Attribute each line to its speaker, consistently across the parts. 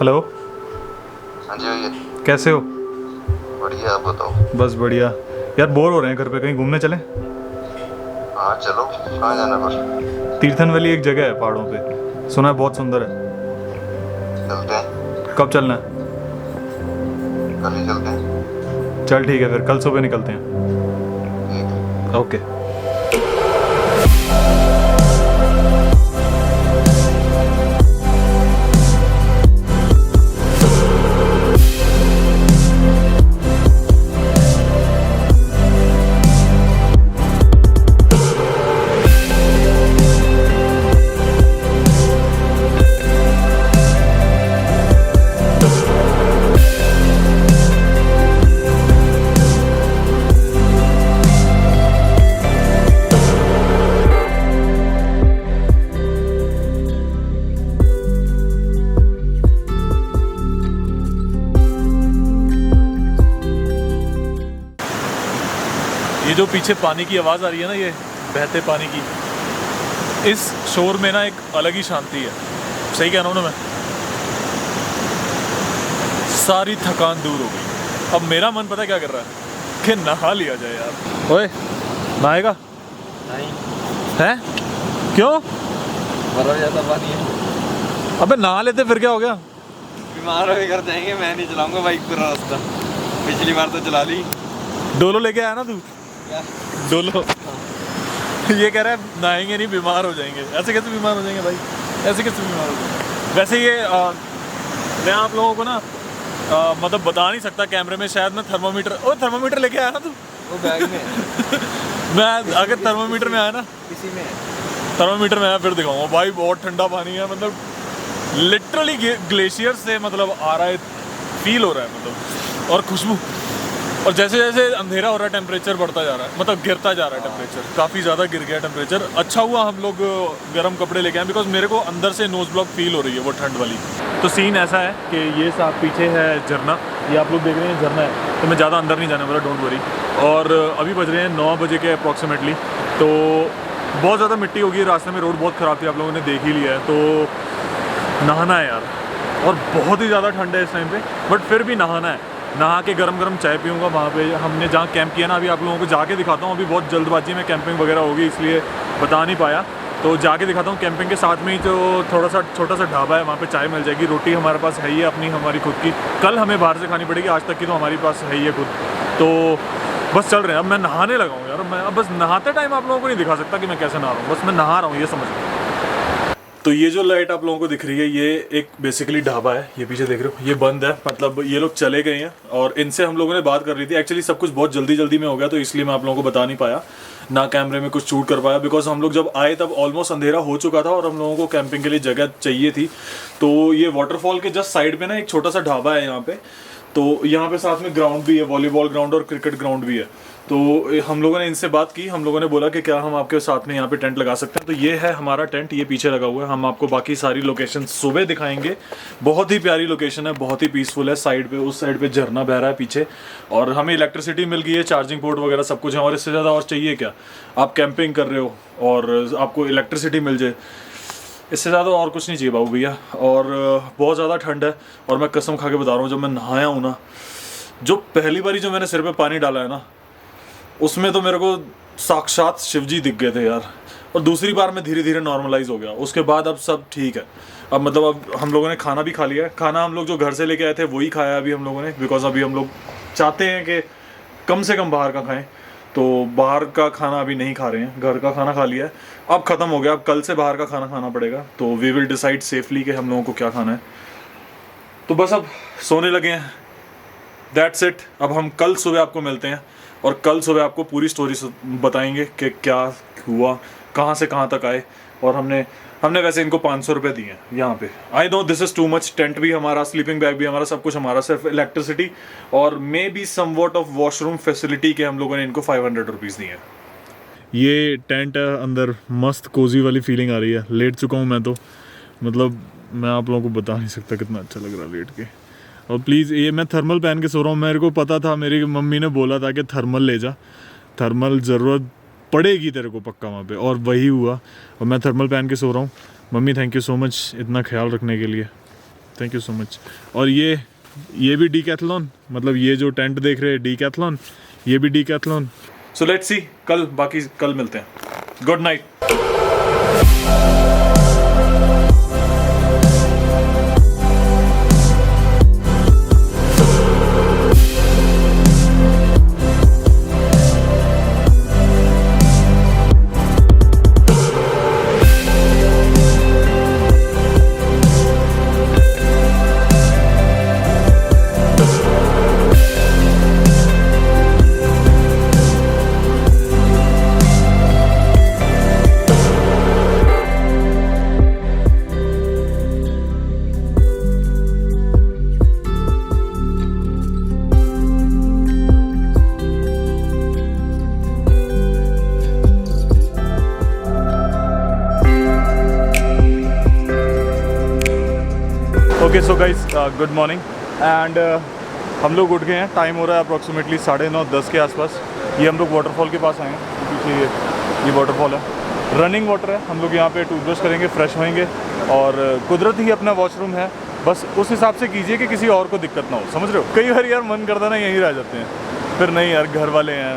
Speaker 1: Hello.
Speaker 2: हाँ जी भैया।
Speaker 1: कैसे हो?
Speaker 2: बढ़िया, आप बताओ।
Speaker 1: बस बढ़िया। यार बोर हो रहे हैं घर पे, कहीं घूमने चलें?
Speaker 2: हाँ चलो, कहाँ जाना पर?
Speaker 1: तीर्थन वाली एक जगह है पहाड़ों पे, सुना है बहुत सुंदर है।
Speaker 2: चलते हैं।
Speaker 1: कब चलना है?
Speaker 2: कल ही चलते हैं।
Speaker 1: चल ठीक है, फिर कल सुबह निकलते हैं।
Speaker 2: ठीक है।
Speaker 1: ओके। ये जो पीछे पानी की आवाज़ आ रही है ना, ये बहते पानी की, इस शोर में ना एक अलग ही शांति है। सही कह रहा हूँ ना मैं? सारी थकान दूर हो गई। अब मेरा मन पता है क्या कर रहा है कि नहा लिया जाए यार। ओए, नहाएगा?
Speaker 3: नहीं।
Speaker 1: हैं? क्यों?
Speaker 3: बर्फ ज्यादा पानी है।
Speaker 1: अबे नहा लेते फिर क्या हो गया?
Speaker 3: बीमार हो कर जाएंगे। मैं नहीं चलाऊंगा बाइक पूरा रास्ता। पिछली बार तो चला ली।
Speaker 1: डोलो लेके आया ना तू?
Speaker 3: क्या?
Speaker 1: डोलो। ये कह रहा है नहाएंगे नहीं, बीमार हो जाएंगे। ऐसे कैसे बीमार हो जाएंगे भाई? ऐसे कैसे बीमार हो जाएंगे? वैसे ये मैं आप लोगों को ना मतलब बता नहीं सकता कैमरे में। शायद मैं थर्मामीटर लेके आया ना तू?
Speaker 3: वो बैग में है।
Speaker 1: मैं अगर थर्मामीटर में आया ना,
Speaker 3: इसी में है।
Speaker 1: थर्मामीटर में आया फिर दिखाऊंगा भाई। बहुत ठंडा पानी है, मतलब लिटरली ग्लेशियर से मतलब आ रहा है, फील हो रहा है मतलब। और खुशबू। और जैसे जैसे अंधेरा हो रहा है टेम्परेचर बढ़ता जा रहा है, मतलब गिरता जा रहा है टेम्परेचर। काफ़ी ज़्यादा गिर गया टेम्परेचर। अच्छा हुआ हम लोग गर्म कपड़े लेके आए, बिकॉज मेरे को अंदर से नोज ब्लॉक फील हो रही है वो ठंड वाली। तो सीन ऐसा है कि ये साथ पीछे है झरना, ये आप लोग देख रहे हैं झरना है। तो मैं ज़्यादा अंदर नहीं जाने वाला, डोंट वरी। और अभी बज रहे हैं 9 बजे के अप्रॉक्सीमेटली। तो बहुत ज़्यादा मिट्टी होगी रास्ते में, रोड बहुत ख़राब थी, आप लोगों ने देख ही लिया है। तो नहाना है यार, और बहुत ही ज़्यादा ठंड है इस टाइम पे, बट फिर भी नहाना है। नहा के गरम गरम चाय पीऊँगा वहाँ पे हमने जहाँ कैंप किया ना। अभी आप लोगों को जाके दिखाता हूँ। अभी बहुत जल्दबाजी में कैंपिंग वगैरह होगी, इसलिए बता नहीं पाया। तो जाके दिखाता हूँ। कैंपिंग के साथ में ही जो थोड़ा सा छोटा सा ढाबा है, वहाँ पे चाय मिल जाएगी। रोटी हमारे पास है ही है अपनी, हमारी खुद की। कल हमें बाहर से खानी पड़ेगी, आज तक की तो हमारे पास है ही है खुद। तो बस चल रहे हैं। अब मैं नहाने लगा हूँ यार। मैं अब बस नहाते टाइम आप लोगों को नहीं दिखा सकता कि मैं कैसे नहा रहा हूँ, बस मैं नहा रहा हूँ, ये समझ लो। तो ये जो लाइट आप लोगों को दिख रही है, ये एक बेसिकली ढाबा है। ये पीछे देख रहे हो, ये बंद है, मतलब ये लोग चले गए हैं। और इनसे हम लोगों ने बात कर रही थी। एक्चुअली सब कुछ बहुत जल्दी में हो गया, तो इसलिए मैं आप लोगों को बता नहीं पाया, ना कैमरे में कुछ शूट कर पाया। बिकॉज हम लोग जब आए तब ऑलमोस्ट अंधेरा हो चुका था और हम लोगों को कैंपिंग के लिए जगह चाहिए थी। तो ये वाटरफॉल के जस्ट साइड में ना एक छोटा सा ढाबा है यहाँ पे। तो यहाँ पे साथ में ग्राउंड भी है, वॉलीबॉल ग्राउंड और क्रिकेट ग्राउंड भी है। तो हम लोगों ने इनसे बात की। हम लोगों ने बोला कि क्या हम आपके साथ में यहाँ पे टेंट लगा सकते हैं। तो ये है हमारा टेंट, ये पीछे लगा हुआ है। हम आपको बाकी सारी लोकेशन सुबह दिखाएंगे। बहुत ही प्यारी लोकेशन है, बहुत ही पीसफुल है। साइड पे, उस साइड पे झरना बह रहा है पीछे, और हमें इलेक्ट्रिसिटी मिल गई है, चार्जिंग पोर्ट वगैरह सब कुछ है। और इससे ज़्यादा और चाहिए क्या? आप कैंपिंग कर रहे हो और आपको इलेक्ट्रिसिटी मिल जाए, इससे ज़्यादा और कुछ नहीं चाहिए बाबू भैया। और बहुत ज़्यादा ठंड है, और मैं कसम खा के बता रहा हूँ, जब मैं नहाया हूँ ना, जो पहली बारी जो मैंने सिर पे पानी डाला है ना, उसमें तो मेरे को साक्षात शिवजी दिख गए थे यार। और दूसरी बार में धीरे धीरे नॉर्मलाइज हो गया। उसके बाद अब सब ठीक है। अब मतलब अब हम लोगों ने खाना भी खा लिया है। खाना हम लोग जो घर से लेके आए थे वही खाया अभी हम लोगों ने, बिकॉज अभी हम लोग चाहते हैं कि कम से कम बाहर का खाएं। तो बाहर का खाना अभी नहीं खा रहे हैं, घर का खाना खा लिया है। अब ख़त्म हो गया, अब कल से बाहर का खाना खाना पड़ेगा। तो वी विल डिसाइड सेफली कि हम लोगों को क्या खाना है। तो बस अब सोने लगे हैं, दैट्स इट। अब हम कल सुबह आपको मिलते हैं, और कल सुबह आपको पूरी स्टोरी बताएंगे कि क्या हुआ, कहाँ से कहाँ तक आए। और हमने वैसे इनको 500 रुपये दिए हैं यहाँ पे। I know this is too much. Tent भी हमारा, स्लीपिंग बैग भी हमारा, सब कुछ हमारा। सिर्फ इलेक्ट्रिसिटी और may be somewhat of washroom facility के हम लोगों ने इनको 500 रुपीज़ दिए हैं। ये टेंट है, अंदर मस्त कोजी वाली फीलिंग आ रही है। लेट चुका हूँ मैं तो, मतलब मैं आप लोगों को बता नहीं सकता कितना अच्छा लग रहा है लेट के। और प्लीज़, ये मैं थर्मल पहन के सो रहा हूँ। मेरे को पता था, मेरी मम्मी ने बोला था कि थर्मल ले जा, थर्मल ज़रूरत पड़ेगी तेरे को पक्का वहाँ पे, और वही हुआ। और मैं थर्मल पहन के सो रहा हूँ। Mummy thank you so much इतना ख्याल रखने के लिए, थैंक यू सो मच। और ये भी डीकैथलॉन, मतलब ये जो टेंट देख रहे हैं डीकैथलॉन, ये भी डीकैथलॉन। सो लेट्स सी बाकी कल मिलते हैं। Good night. Okay so guys good morning and हम लोग उठ गए हैं। टाइम हो रहा है अप्रॉक्सीमेटली 9:30-10 के आसपास। ये हम लोग वाटरफॉल के पास आए हैं, पीछे ये वाटरफॉल है, रनिंग वाटर है। हम लोग यहाँ पे टूथब्रश करेंगे, फ्रेश होएंगे और कुदरत ही अपना वॉशरूम है। बस उस हिसाब से कीजिए कि किसी और को दिक्कत ना हो, समझ रहे हो। कई बार यार मन करता ना यहीं रह जाते हैं, फिर नहीं यार घर वाले हैं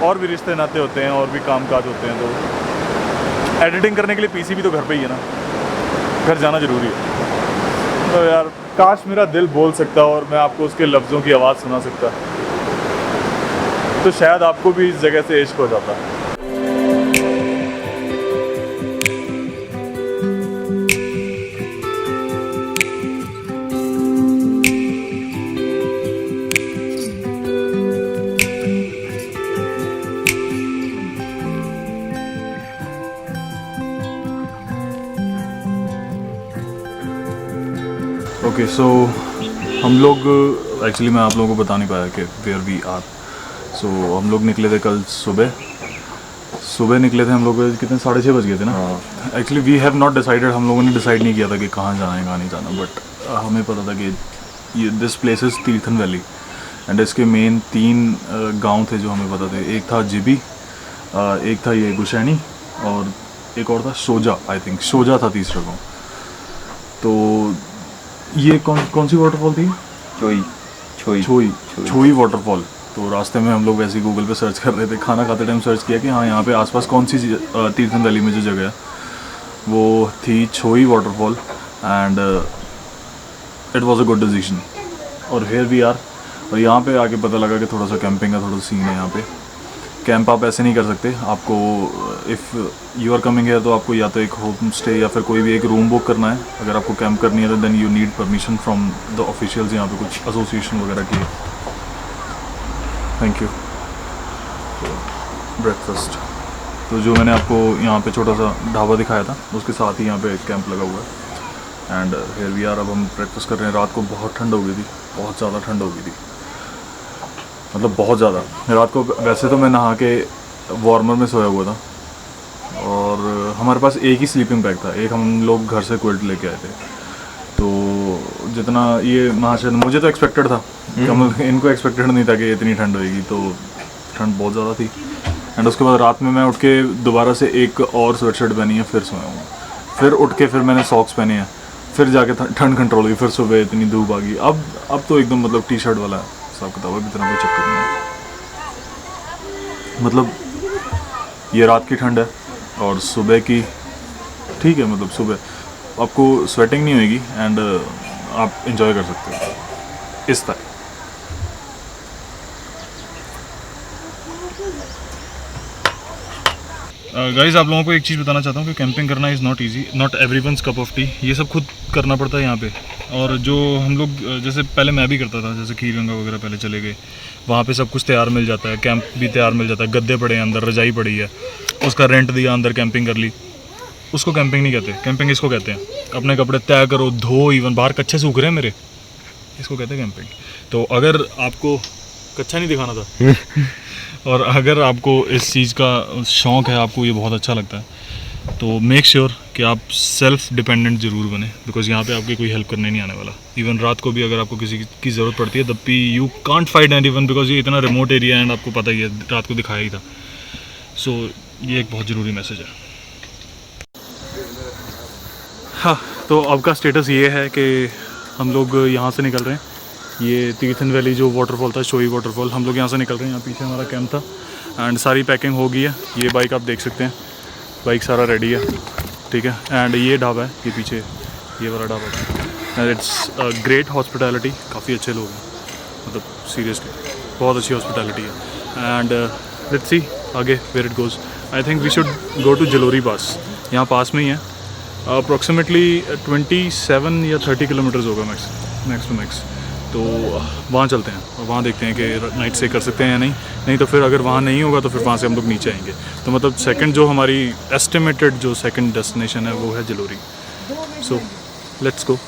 Speaker 1: और भी रिश्ते नाते होते हैं और भी काम काज होते हैं, तो एडिटिंग करने के लिए पीसी भी तो घर पे ही है ना, घर जाना ज़रूरी है। तो यार काश मेरा दिल बोल सकता और मैं आपको उसके लफ्ज़ों की आवाज़ सुना सकता, तो शायद आपको भी इस जगह से इश्क हो जाता। ओके सो हम लोग एक्चुअली मैं आप लोगों को बता नहीं पाया कि वेयर वी आर। सो हम लोग निकले थे कल सुबह निकले थे हम लोग, कितने 6:30 बज गए थे ना। Actually we have not decided, हम लोगों ने डिसाइड नहीं किया था कि कहाँ जाना है कहाँ नहीं जाना, बट हमें पता था कि ये this place is Tirthan valley and इसके मेन 3 गांव थे जो हमें पता थे। एक था जिबी, एक था ये गुशैनी और एक और था शोजा, आई थिंक शोजा था तीसरा गाँव। तो ये कौन सी वाटरफॉल थी? छोई वाटरफॉल। तो रास्ते में हम लोग वैसे ही गूगल पे सर्च कर रहे थे, खाना खाते टाइम सर्च किया कि हाँ यहाँ पे आसपास कौन सी तीर्थन वैली में जो जगह है वो थी Chhoi waterfall and it was a good decision. और हियर वी आर। और यहाँ पे आके पता लगा कि थोड़ा सा कैंपिंग का थोड़ा सा सीन है यहाँ पे। कैंप आप ऐसे नहीं कर सकते, आपको इफ़ यू आर कमिंग है तो आपको या तो एक होम स्टे या फिर कोई भी एक रूम बुक करना है। अगर आपको कैंप करनी है तो then you need permission from the officials, यहाँ पे कुछ एसोसिएशन वगैरह की। Thank you. ब्रेकफास्ट तो जो मैंने आपको यहाँ पे छोटा सा ढाबा दिखाया था उसके साथ ही यहाँ पे कैंप लगा हुआ है एंड हियर वी आर। अब हम ब्रेकफास्ट कर रहे हैं। रात को बहुत ठंड हो गई थी, बहुत ज़्यादा ठंड हो गई थी, मतलब बहुत ज़्यादा। रात को वैसे तो मैं नहा के वार्मर में सोया हुआ था और हमारे पास एक ही स्लीपिंग बैग था, एक हम लोग घर से क्विल्ट लेके आए थे। तो जितना ये महाशय मुझे तो एक्सपेक्टेड था, इनको एक्सपेक्टेड नहीं था कि इतनी ठंड होएगी, तो ठंड बहुत ज़्यादा थी। एंड उसके बाद रात में मैं उठ के दोबारा से एक और स्वेटशर्ट पहनी है, फिर सोया हूँ। फिर उठ के फिर मैंने सॉक्स पहने हैं, फिर जाके ठंड कंट्रोल हुई, फिर सुबह इतनी धूप आ गई। अब तो एकदम मतलब टी शर्ट वाला हिसाब किताब, अब इतना कोई चक्कर नहीं है। मतलब ये रात की ठंड है और सुबह की ठीक है, मतलब सुबह आपको स्वेटिंग नहीं होएगी एंड आप इंजॉय कर सकते हो इस तरह। गाइस आप लोगों को एक चीज़ बताना चाहता हूँ कि कैंपिंग करना is not easy, not everyone's cup of T. ये सब खुद करना पड़ता है यहाँ पे। और जो हम लोग जैसे पहले मैं भी करता था, जैसे खीरगंगा वगैरह पहले चले गए, वहाँ पे सब कुछ तैयार मिल जाता है, कैंप भी तैयार मिल जाता है, गद्दे पड़े हैं अंदर, रजाई पड़ी है, उसका रेंट दिया, अंदर कैंपिंग कर ली। उसको कैंपिंग नहीं कहते, कैंपिंग इसको कहते हैं अपने कपड़े तय करो, धो, इवन बाहर कच्चे सूख रहे हैं मेरे, इसको कहते हैं कैंपिंग। तो अगर आपको कच्चा नहीं दिखाना था और अगर आपको इस चीज़ का शौक़ है, आपको ये बहुत अच्छा लगता है, तो मेक श्योर कि आप सेल्फ डिपेंडेंट ज़रूर बने, बिकॉज यहाँ पे आपकी कोई हेल्प करने नहीं आने वाला। इवन रात को भी अगर आपको किसी की ज़रूरत पड़ती है तब भी you can't fight anyone, because ये इतना रिमोट एरिया है एंड आपको पता ही है, रात को दिखाया ही था। सो ये एक बहुत ज़रूरी मैसेज है। हाँ, तो अब का स्टेटस ये है कि
Speaker 4: हम लोग यहाँ से निकल रहे हैं, ये तीर्थन वैली जो वाटरफॉल था, शोई वाटरफॉल, हम लोग यहाँ से निकल रहे हैं। यहाँ पीछे हमारा कैंप था एंड सारी पैकिंग हो गई है। ये बाइक आप देख सकते हैं, बाइक सारा रेडी है, ठीक है। एंड ये ढाबा है, ये पीछे ये वाला ढाबा है एंड इट्स ग्रेट हॉस्पिटैलिटी, काफ़ी अच्छे लोग हैं, मतलब सीरियसली बहुत अच्छी हॉस्पिटैलिटी है। एंड लेट्स सी आगे where it goes. I think we should go to Jalori pass, यहाँ पास में ही है, अप्रॉक्सीमेटली 27 या 30 किलोमीटर्स होगा मैक्स टू मैक्स। तो वहाँ चलते हैं और वहाँ देखते हैं कि नाइट स्टे कर सकते हैं या नहीं तो फिर अगर वहाँ नहीं होगा तो फिर वहाँ से हम लोग नीचे आएंगे। तो मतलब सेकंड जो हमारी एस्टिमेटेड जो सेकंड डेस्टिनेशन है वो है जलोरी। So let's go.